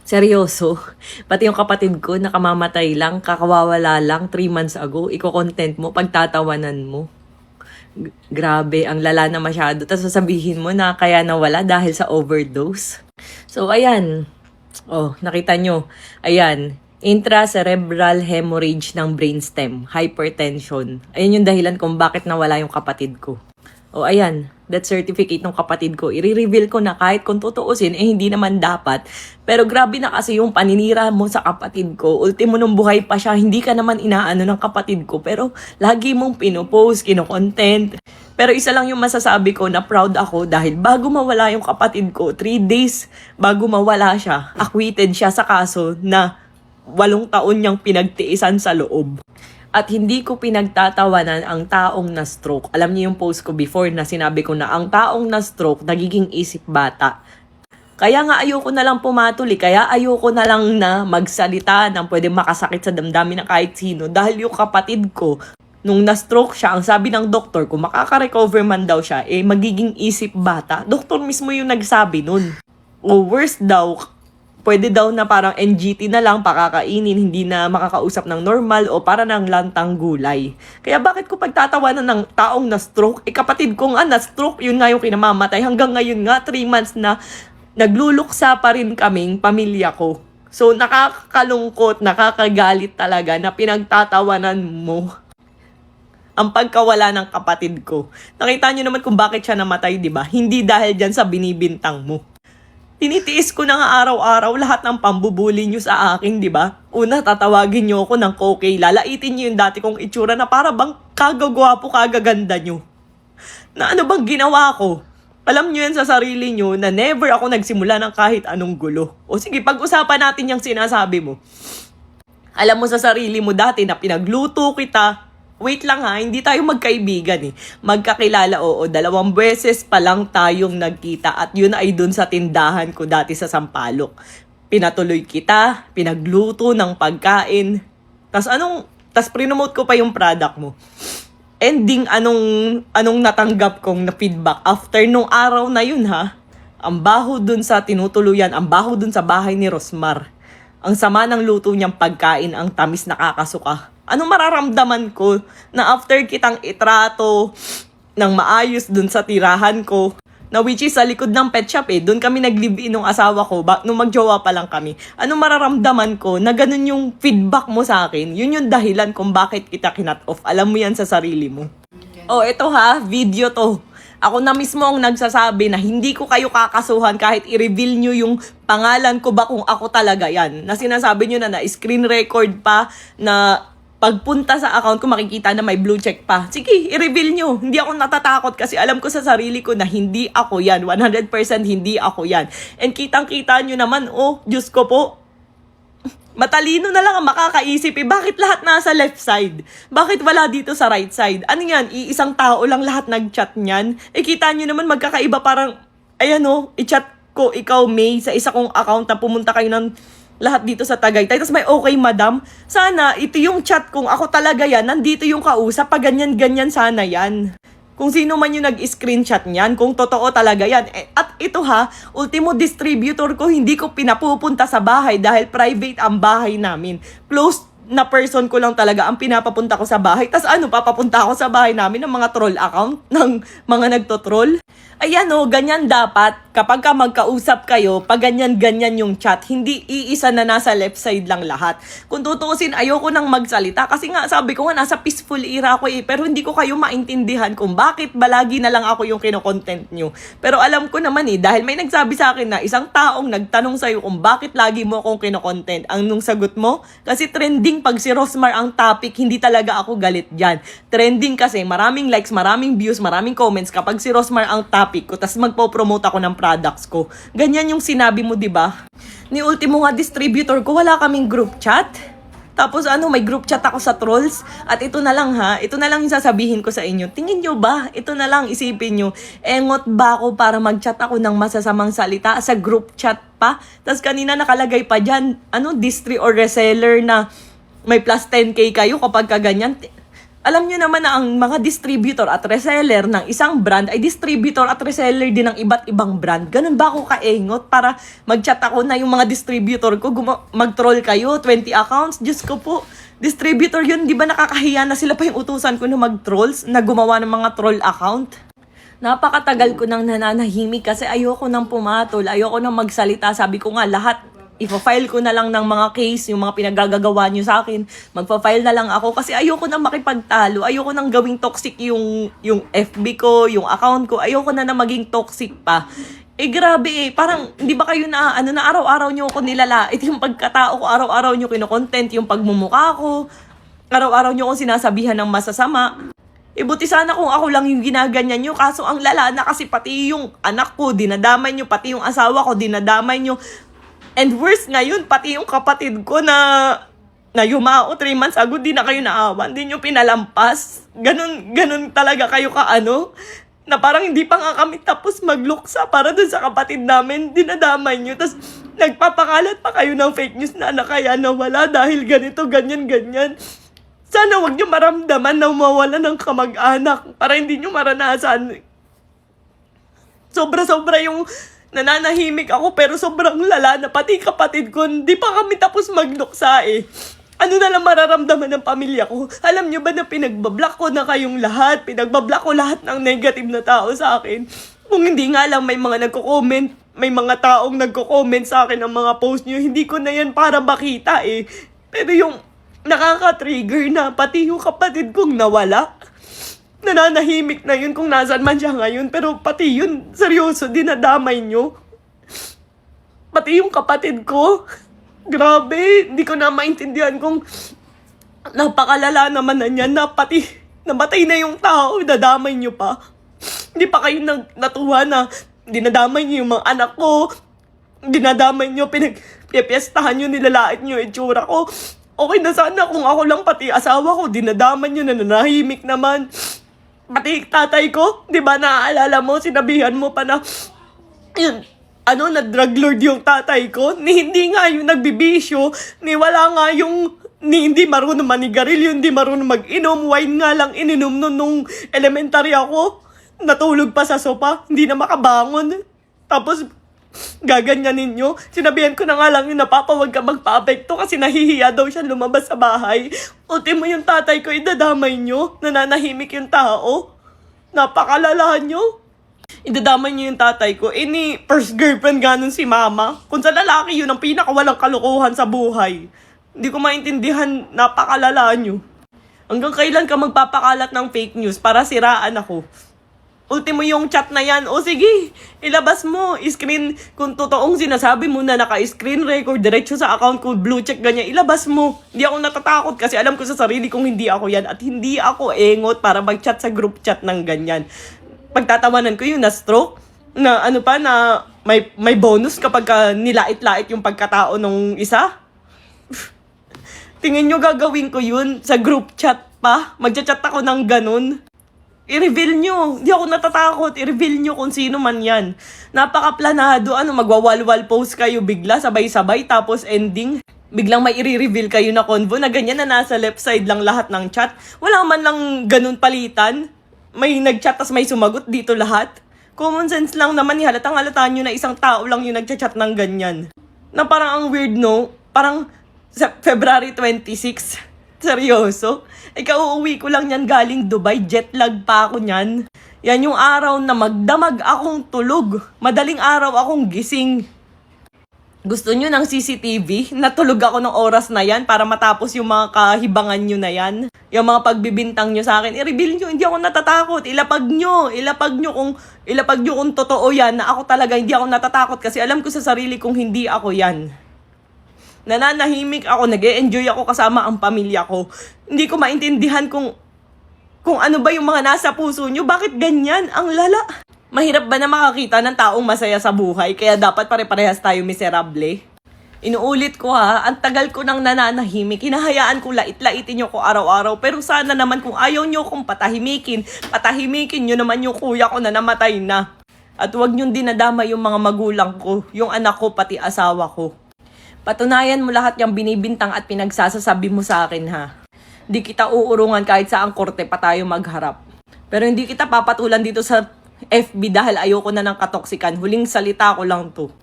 Seryoso? Pati yung kapatid ko, nakamamatay lang, kakawawala lang, 3 months ago, iko-content mo, pagtatawanan mo. Grabe, ang lala na masyado. Tapos sasabihin mo na kaya nawala dahil sa overdose. So, ayan. Oh, nakita nyo. Ayan. Intracerebral hemorrhage ng brainstem, hypertension. Ayan yung dahilan kung bakit nawala yung kapatid ko. O ayan, death certificate ng kapatid ko. I-reveal ko na kahit kung tutuusin, hindi naman dapat. Pero grabe na kasi yung paninira mo sa kapatid ko. Ultimo nung buhay pa siya, hindi ka naman inaano ng kapatid ko. Pero lagi mong pinopost, kino-content. Pero isa lang yung masasabi ko na proud ako dahil bago mawala yung kapatid ko, 3 days bago mawala siya, acquitted siya sa kaso na 8 taon niyang pinagtiisan sa loob. At hindi ko pinagtatawanan ang taong na-stroke. Alam niyo yung post ko before na sinabi ko na ang taong na-stroke nagiging isip bata. Kaya nga ayoko na lang pumatuli. Kaya ayoko na lang na magsalita ng pwede makasakit sa damdamin ng kahit sino. Dahil yung kapatid ko, nung na-stroke siya, ang sabi ng doktor, kung makaka-recover man daw siya, magiging isip bata. Doktor mismo yung nagsabi nun. O worse daw, pwede daw na parang NGT na lang pakakainin, hindi na makakausap ng normal o para ng lantang gulay. Kaya bakit ko pagtatawanan ng taong na-stroke? Kapatid ko nga na-stroke, yun nga yung kinamamatay. Hanggang ngayon nga, 3 months na nagluluksa pa rin kaming pamilya ko. So nakakalungkot, nakakagalit talaga na pinagtatawanan mo ang pagkawala ng kapatid ko. Nakita nyo naman kung bakit siya namatay, di ba? Hindi dahil dyan sa binibintang mo. Tinitiis ko na nga araw-araw lahat ng pambubuli nyo sa akin, di ba? Una, tatawagin nyo ako ng kokey. Lalaitin nyo yung dati kong itsura na para bang kagagwapo, kagaganda nyo. Na ano bang ginawa ko? Alam nyo yan sa sarili nyo na never ako nagsimula ng kahit anong gulo. O sige, pag-usapan natin yung sinasabi mo. Alam mo sa sarili mo dati na pinagluto kita. Wait lang ha, hindi tayo magkaibigan eh. Magkakilala, oo. 2 beses pa lang tayong nagkita at yun ay dun sa tindahan ko dati sa Sampaloc. Pinatuloy kita, pinagluto ng pagkain. Tas prinomote ko pa yung product mo. Ending, anong natanggap kong na feedback after nung araw na yun ha. Ang baho dun sa tinutuluyan, ang baho dun sa bahay ni Rosmar. Ang sama ng luto niyang pagkain, ang tamis nakakasuka. Anong mararamdaman ko na after kitang itrato ng maayos dun sa tirahan ko, na which is sa likod ng pet shop dun kami nag-live-in nung asawa ko, nung magjowa pa lang kami. Anong mararamdaman ko na ganun yung feedback mo sa akin? Yun yung dahilan kung bakit kita kinat off. Alam mo yan sa sarili mo. Oh, ito ha, video to. Ako na mismo ang nagsasabi na hindi ko kayo kakasuhan kahit i-reveal nyo yung pangalan ko ba kung ako talaga yan. Na sinasabi nyo na screen record pa na pagpunta sa account ko makikita na may blue check pa. Sige, i-reveal nyo. Hindi ako natatakot kasi alam ko sa sarili ko na hindi ako yan. 100% hindi ako yan. And kitang-kita nyo naman, oh, Diyos ko po, matalino na lang ang makakaisip Bakit lahat nasa left side? Bakit wala dito sa right side? Ano yan? Iisang tao lang lahat nag-chat niyan? Kita nyo naman magkakaiba parang, ayan o, i-chat ko ikaw May sa isa kong account na pumunta kayo ng lahat dito sa Tagaytay. Tapos may okay madam. Sana ito yung chat kung ako talaga yan. Nandito yung kausap. Pag ganyan-ganyan sana yan. Kung sino man yung nag-screenshot niyan, kung totoo talaga yan. At ito ha, ultimo distributor ko, hindi ko pinapupunta sa bahay dahil private ang bahay namin. Close na person ko lang talaga ang pinapapunta ko sa bahay. Tas papapunta ako sa bahay namin ng mga troll account, ng mga nagtotroll. Ayan o, ganyan dapat. Kapag ka magkausap kayo, pag ganyan-ganyan yung chat, hindi iisa na nasa left side lang lahat. Kung tutuusin, ayoko nang magsalita. Kasi nga, sabi ko nga, nasa peaceful era ako pero hindi ko kayo maintindihan kung bakit balagi na lang ako yung kinokontent nyo. Pero alam ko naman dahil may nagsabi sa akin na isang taong nagtanong sa'yo kung bakit lagi mo akong kinokontent. Ang nung sagot mo, kasi trending pag si Rosmar ang topic, hindi talaga ako galit dyan. Trending kasi, maraming likes, maraming views, maraming comments kapag si Rosmar ang topic ko, tas magpo-promote ako ng products ko. Ganyan yung sinabi mo, di ba? Ni ultimo nga distributor ko, wala kaming group chat. Tapos may group chat ako sa trolls. At ito na lang ha, ito na lang yung sasabihin ko sa inyo. Tingin nyo ba? Ito na lang, isipin nyo. Engot ba ako para mag-chat ako ng masasamang salita sa group chat pa? Tapos kanina nakalagay pa dyan, distri or reseller na may plus 10k kayo kapag kaganyan. Alam nyo naman na ang mga distributor at reseller ng isang brand ay distributor at reseller din ng iba't ibang brand. Ganun ba ako kaengot para mag-chat ako na yung mga distributor ko, mag-troll kayo, 20 accounts? Diyos ko po, distributor yun, di ba nakakahiya na sila pa yung utusan ko na mag-trolls, na gumawa ng mga troll account? Napakatagal ko nang nananahimik kasi ayoko nang pumatol, ayoko nang magsalita. Sabi ko nga, lahat ipa-file ko na lang ng mga case, yung mga pinagagagawa nyo sa akin. Magpa-file na lang ako kasi ayoko nang makipagtalo. Ayoko nang gawing toxic yung FB ko, yung account ko. Ayoko na maging toxic pa. Grabe parang hindi ba kayo na araw-araw nyo ako nilalait yung pagkatao ko, araw-araw nyo kino-content yung pagmumukha ko. Araw-araw nyo akong sinasabihan ng masasama. Buti sana kung ako lang yung ginaganyan nyo. Kaso ang lala na kasi pati yung anak ko, dinadamay nyo. Pati yung asawa ko, dinadamay nyo. And worse ngayon, pati yung kapatid ko na yumao 3 months ago, di na kayo naawan, di nyo pinalampas. Ganun talaga kayo na parang hindi pa nga kami tapos magluksa para dun sa kapatid namin, dinadamay nyo. Tapos nagpapakalat pa kayo ng fake news na kaya nawala dahil ganito, ganyan. Sana wag nyo maramdaman na mawala ng kamag-anak para hindi nyo maranasan. Sobra-sobra yung nananahimik ako pero sobrang lala na pati kapatid ko, hindi pa kami tapos magluksa Ano na lang mararamdaman ng pamilya ko? Alam nyo ba na pinagbablock ko na kayong lahat? Pinagbablock ko lahat ng negative na tao sa akin. Kung hindi nga lang may mga nagko-comment, may mga taong nagko-comment sa akin ng mga post nyo, hindi ko na yan para makita Pero yung nakaka-trigger na pati yung kapatid kong nawala. Nananahimik na yun kung nasaan man siya ngayon. Pero pati yun, seryoso, dinadamay nyo. Pati yung kapatid ko. Grabe, hindi ko na maintindihan kung napakalala naman na niyan na pati namatay na yung tao, dadamay nyo pa. Hindi pa kayo natuwa na dinadamay nyo yung mga anak ko. Dinadamay nyo, pinagpiestahan nyo, nilalait nyo yung itsura ko. Okay na sana kung ako lang pati asawa ko, dinadamay nyo, nananahimik naman. Pati tatay ko, di ba naaalala mo, sinabihan mo pa na, yun, na drug lord yung tatay ko, hindi nga yung nagbibisyo, wala nga yung, hindi marunong manigarilyo, hindi marunong mag-inom, wine nga lang ininom nung elementary ako, natulog pa sa sopa, hindi na makabangon, tapos gaganyanin nyo. Sinabihan ko na nga lang yung napapawag ka magpa-apekto kasi nahihiya daw siya lumabas sa bahay. Ultimo yung tatay ko, idadamay nyo. Nananahimik yung tao. Napakalala nyo. Idadamay nyo yung tatay ko. Ni first girlfriend ganun si mama. Kung sa lalaki yun, ang pinakawalang kalukuhan sa buhay. Hindi ko maintindihan, napakalala nyo. Hanggang kailan ka magpapakalat ng fake news para siraan ako? Ultimo yung chat na yan, sige, ilabas mo, screen, kung totoong sinasabi mo na naka-screen record, diretso sa account ko, blue check, ganyan, ilabas mo. Hindi ako natatakot kasi alam ko sa sarili kong hindi ako yan at hindi ako engot para mag-chat sa group chat ng ganyan. Pagtatawanan ko yung na-stroke, na na may bonus kapag nilait-lait yung pagkatao nung isa. Tingin nyo gagawin ko yun sa group chat pa? Magchat-chat ako ng ganun. I-reveal nyo. Hindi ako natatakot. I-reveal nyo kung sino man yan. Napaka-planado. Magwawalwal post kayo bigla, sabay-sabay, tapos ending. Biglang may i-reveal kayo na convo na ganyan na nasa left side lang lahat ng chat. Wala man lang ganun palitan. May nag-chat tas may sumagot dito lahat. Common sense lang naman. Halatang-halataan nyo na isang tao lang yung nag-chat ng ganyan. Na parang ang weird, no? Parang sa February 26. Seryoso? Uuwi ko lang yan galing Dubai. Jet lag pa ako nyan. Yan yung araw na magdamag akong tulog. Madaling araw akong gising. Gusto nyo ng CCTV? Natulog ako ng oras na yan para matapos yung mga kahibangan nyo na yan. Yung mga pagbibintang nyo sa akin. I-reveal nyo, hindi ako natatakot. Ilapag nyo kung totoo yan na ako talaga hindi ako natatakot kasi alam ko sa sarili kong hindi ako yan. Nananahimik ako, nag-e-enjoy ako kasama ang pamilya ko. Hindi ko maintindihan kung ano ba yung mga nasa puso nyo. Bakit ganyan? Ang lala. Mahirap ba na makakita ng taong masaya sa buhay? Kaya dapat pare-parehas tayo miserable? Inuulit ko ang tagal ko nang nananahimik. Hinahayaan ko lait-laitin nyo ko araw-araw. Pero sana naman kung ayaw nyo kong patahimikin nyo naman yung kuya ko na namatay na. At huwag nyo dinadama yung mga magulang ko, yung anak ko, pati asawa ko. Patunayan mo lahat yung binibintang at pinagsasasabi mo sa akin, ha? Di kita uurungan kahit sa ang korte pa tayo magharap. Pero hindi kita papatulan dito sa FB dahil ayoko na ng katoksikan. Huling salita ko lang to.